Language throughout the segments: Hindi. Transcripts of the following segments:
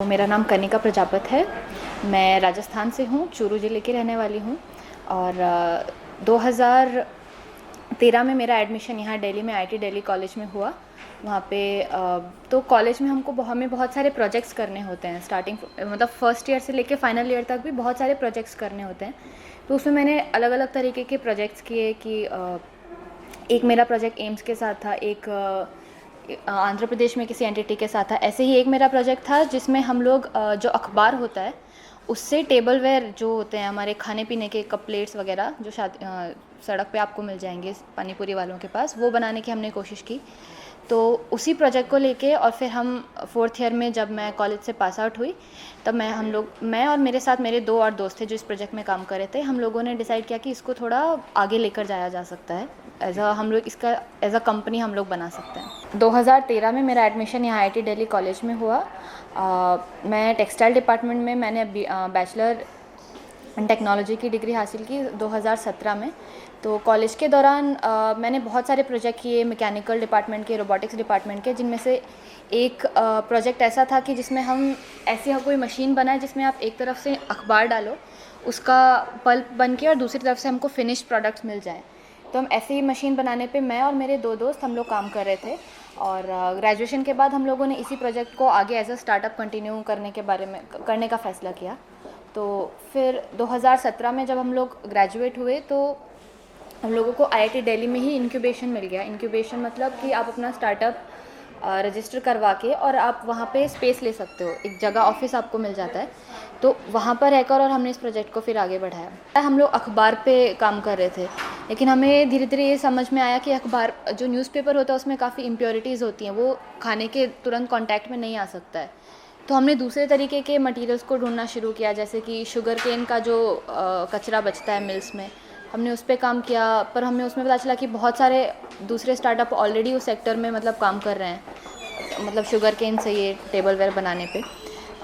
मेरा नाम कनिका प्रजापत है। मैं राजस्थान से हूँ, चूरू ज़िले की रहने वाली हूँ और 2013 में मेरा एडमिशन यहाँ दिल्ली में आईटी दिल्ली कॉलेज में हुआ। वहाँ पे तो कॉलेज में हमें बहुत सारे प्रोजेक्ट्स करने होते हैं। स्टार्टिंग मतलब फर्स्ट ईयर से लेके फाइनल ईयर तक भी बहुत सारे प्रोजेक्ट्स करने होते हैं। तो उसमें मैंने अलग अलग तरीके के प्रोजेक्ट्स किए कि एक मेरा प्रोजेक्ट एम्स के साथ था, एक आंध्र प्रदेश में किसी एंटिटी के साथ था। ऐसे ही एक मेरा प्रोजेक्ट था जिसमें हम लोग जो अखबार होता है उससे टेबलवेयर जो होते हैं हमारे खाने पीने के कप प्लेट्स वगैरह जो सड़क पे आपको मिल जाएंगे पानी पूरी वालों के पास, वो बनाने की हमने कोशिश की। तो उसी प्रोजेक्ट को लेके और फिर हम फोर्थ ईयर में जब मैं कॉलेज से पास आउट हुई तब मैं और मेरे साथ मेरे दो और दोस्त थे जो इस प्रोजेक्ट में काम कर रहे थे। हम लोगों ने डिसाइड किया कि इसको थोड़ा आगे लेकर जाया जा सकता है। इसका एज अ कंपनी हम लोग बना सकते हैं। 2013 में मेरा एडमिशन यहाँ आईटी दिल्ली कॉलेज में हुआ। मैं टेक्सटाइल डिपार्टमेंट में मैंने बैचलर टेक्नोलॉजी की डिग्री हासिल की 2017 में। तो कॉलेज के दौरान मैंने बहुत सारे प्रोजेक्ट किए मैकेनिकल डिपार्टमेंट के, रोबोटिक्स डिपार्टमेंट के, जिनमें से एक प्रोजेक्ट ऐसा था कि जिसमें हम ऐसी कोई मशीन बनाए जिसमें आप एक तरफ से अखबार डालो, उसका पल्प बन के और दूसरी तरफ से हमको फिनिश प्रोडक्ट्स मिल जाएँ। तो हम ऐसी मशीन बनाने पे मैं और मेरे दो दोस्त हम लोग काम कर रहे थे और ग्रेजुएशन के बाद हम लोगों ने इसी प्रोजेक्ट को आगे एज अ स्टार्टअप कंटिन्यू करने का फ़ैसला किया। तो फिर 2017 में जब हम लोग ग्रेजुएट हुए तो हम लोगों को आईआईटी दिल्ली में ही इंक्यूबेशन मिल गया। इंक्यूबेशन मतलब कि आप अपना स्टार्टअप रजिस्टर करवा के और आप वहाँ पे स्पेस ले सकते हो, एक जगह ऑफिस आपको मिल जाता है। तो वहाँ पर रहकर और हमने इस प्रोजेक्ट को फिर आगे बढ़ाया। हम लोग अखबार पे काम कर रहे थे, लेकिन हमें धीरे धीरे ये समझ में आया कि अखबार जो न्यूज़पेपर होता है उसमें काफ़ी इम्प्योरिटीज़ होती हैं, वो खाने के तुरंत कांटेक्ट में नहीं आ सकता है। तो हमने दूसरे तरीके के मटेरियल्स को ढूंढना शुरू किया, जैसे कि शुगर केन का जो कचरा बचता है मिल्स में, हमने उस पर काम किया। पर हमें उसमें पता चला कि बहुत सारे दूसरे स्टार्टअप ऑलरेडी उस सेक्टर में मतलब काम कर रहे हैं, मतलब शुगर केन से ये टेबलवेयर बनाने पे।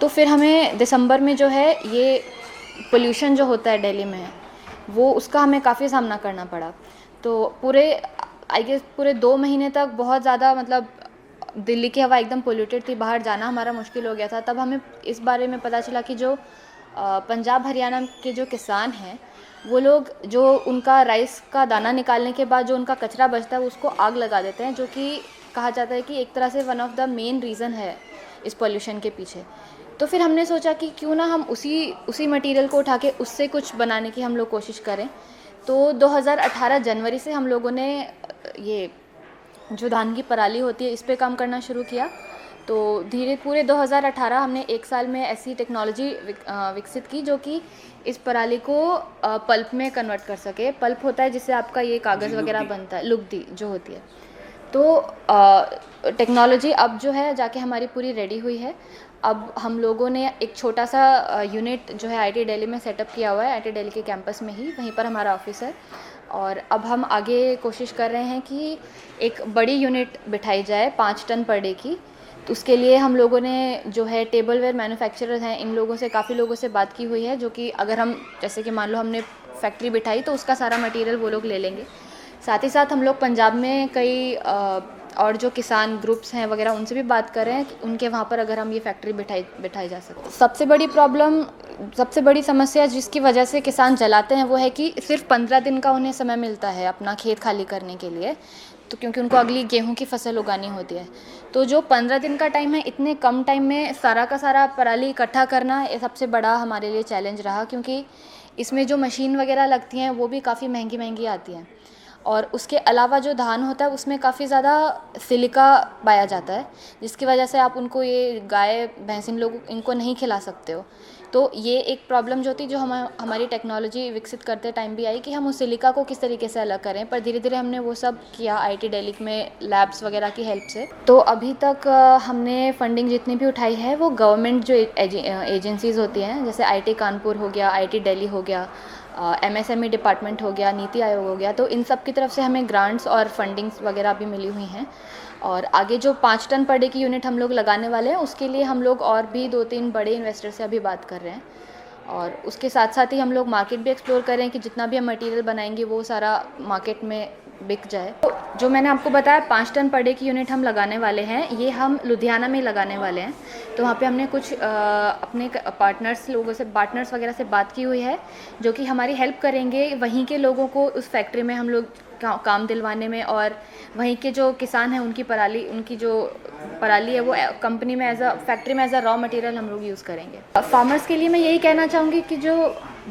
तो फिर हमें दिसंबर में जो है ये पोल्यूशन जो होता है दिल्ली में, वो उसका हमें काफ़ी सामना करना पड़ा। तो पूरे 2 महीने तक बहुत ज़्यादा मतलब दिल्ली की हवा एकदम पोल्यूटेड थी, बाहर जाना हमारा मुश्किल हो गया था। तब हमें इस बारे में पता चला कि जो पंजाब हरियाणा के जो किसान हैं वो लोग जो उनका राइस का दाना निकालने के बाद जो उनका कचरा बचता है उसको आग लगा देते हैं, जो कि कहा जाता है कि एक तरह से one of the main reason है इस पोल्यूशन के पीछे। तो फिर हमने सोचा कि क्यों ना हम उसी मटेरियल को उठा के उससे कुछ बनाने की हम लोग कोशिश करें। तो 2018 जनवरी से हम लोगों ने ये जो धान की पराली होती है इस पे काम करना शुरू किया। तो पूरे 2018 हमने एक साल में ऐसी टेक्नोलॉजी विकसित की जो कि इस पराली को पल्प में कन्वर्ट कर सके। पल्प होता है जिससे आपका ये कागज़ वगैरह बनता है, लुगदी जो होती है। तो टेक्नोलॉजी अब जो है जाके हमारी पूरी रेडी हुई है। अब हम लोगों ने एक छोटा सा यूनिट जो है आईटी दिल्ली में सेटअप किया हुआ है, आईटी दिल्ली के कैंपस में ही, वहीं पर हमारा ऑफिस है। और अब हम आगे कोशिश कर रहे हैं कि एक बड़ी यूनिट बिठाई जाए 5 टन पर डे की। तो उसके लिए हम लोगों ने जो है टेबलवेयर मैन्युफैक्चरर्स हैं, इन लोगों से काफ़ी लोगों से बात की हुई है, जो कि अगर हम जैसे कि मान लो हमने फैक्ट्री बिठाई तो उसका सारा मटेरियल वो लोग ले लेंगे। साथ ही साथ हम लोग पंजाब में कई और जो किसान ग्रुप्स हैं वगैरह उनसे भी बात कर रहे हैं कि उनके वहाँ पर अगर हम ये फैक्ट्री बिठाई जा सकती है। सबसे बड़ी समस्या जिसकी वजह से किसान जलाते हैं वो है कि सिर्फ 15 दिन का उन्हें समय मिलता है अपना खेत खाली करने के लिए, तो क्योंकि उनको अगली गेहूं की फसल उगानी होती है। तो जो 15 दिन का टाइम है, इतने कम टाइम में सारा का सारा पराली इकट्ठा करना ये सबसे बड़ा हमारे लिए चैलेंज रहा, क्योंकि इसमें जो मशीन वगैरह लगती हैं वो भी काफ़ी महंगी आती हैं। और उसके अलावा जो धान होता है उसमें काफ़ी ज़्यादा सिलिका पाया जाता है, जिसकी वजह से आप उनको ये गाय भैंस इन लोग इनको नहीं खिला सकते हो। तो ये एक प्रॉब्लम जो थी जो हमारी टेक्नोलॉजी विकसित करते टाइम भी आई कि हम उस सिलिका को किस तरीके से अलग करें। पर धीरे धीरे हमने वो सब किया आईटी दिल्ली में लैब्स वगैरह की हेल्प से। तो अभी तक हमने फंडिंग जितनी भी उठाई है वो गवर्नमेंट जो एजेंसीज़ होती हैं, जैसे आईटी कानपुर हो गया, आईटी दिल्ली हो गया, एमएसएमई डिपार्टमेंट हो गया, नीति आयोग हो गया, तो इन सब की तरफ से हमें ग्रांट्स और फंडिंग्स वगैरह भी मिली हुई हैं। और आगे जो 5 टन पर डे की यूनिट हम लोग लगाने वाले हैं उसके लिए हम लोग और भी 2-3 बड़े इन्वेस्टर से अभी बात कर रहे हैं। और उसके साथ साथ ही हम लोग मार्केट भी एक्सप्लोर कर रहे हैं कि जितना भी हम मटेरियल बनाएंगे वो सारा मार्केट में बिक जाए। तो जो मैंने आपको बताया 5 टन पर डे की यूनिट हम लगाने वाले हैं, ये हम लुधियाना में लगाने वाले हैं। तो वहाँ पे हमने कुछ अपने पार्टनर्स वगैरह से बात की हुई है, जो कि हमारी हेल्प करेंगे वहीं के लोगों को उस फैक्ट्री में हम लोग काम दिलवाने में, और वहीं के जो किसान हैं उनकी जो पराली है वो कंपनी में फैक्ट्री में एज अ रॉ मटेरियल हम लोग यूज़ करेंगे। फार्मर्स के लिए मैं यही कहना चाहूँगी कि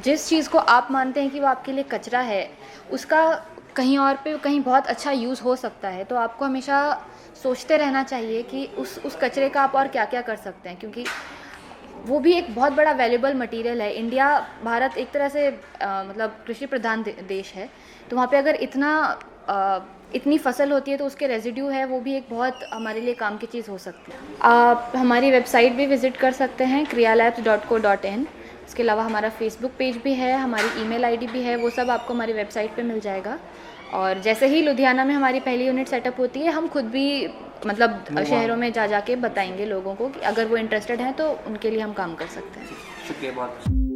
जिस चीज़ को आप मानते हैं कि वो आपके लिए कचरा है, उसका कहीं और पे कहीं बहुत अच्छा यूज़ हो सकता है। तो आपको हमेशा सोचते रहना चाहिए कि उस कचरे का आप और क्या क्या कर सकते हैं, क्योंकि वो भी एक बहुत बड़ा वैल्यूबल मटेरियल है। भारत एक तरह से मतलब कृषि प्रधान देश है, तो वहाँ पे अगर इतनी फसल होती है तो उसके रेजिड्यू है वो भी एक बहुत हमारे लिए काम की चीज़ हो सकती है। आप हमारी वेबसाइट भी विज़िट कर सकते हैं kriyalabs.co.in। इसके अलावा हमारा फेसबुक पेज भी है, हमारी ईमेल आईडी भी है, वो सब आपको हमारी वेबसाइट पे मिल जाएगा। और जैसे ही लुधियाना में हमारी पहली यूनिट सेटअप होती है, हम खुद भी मतलब शहरों में जा के बताएंगे लोगों को कि अगर वो इंटरेस्टेड हैं तो उनके लिए हम काम कर सकते हैं। शुक्रिया बहुत।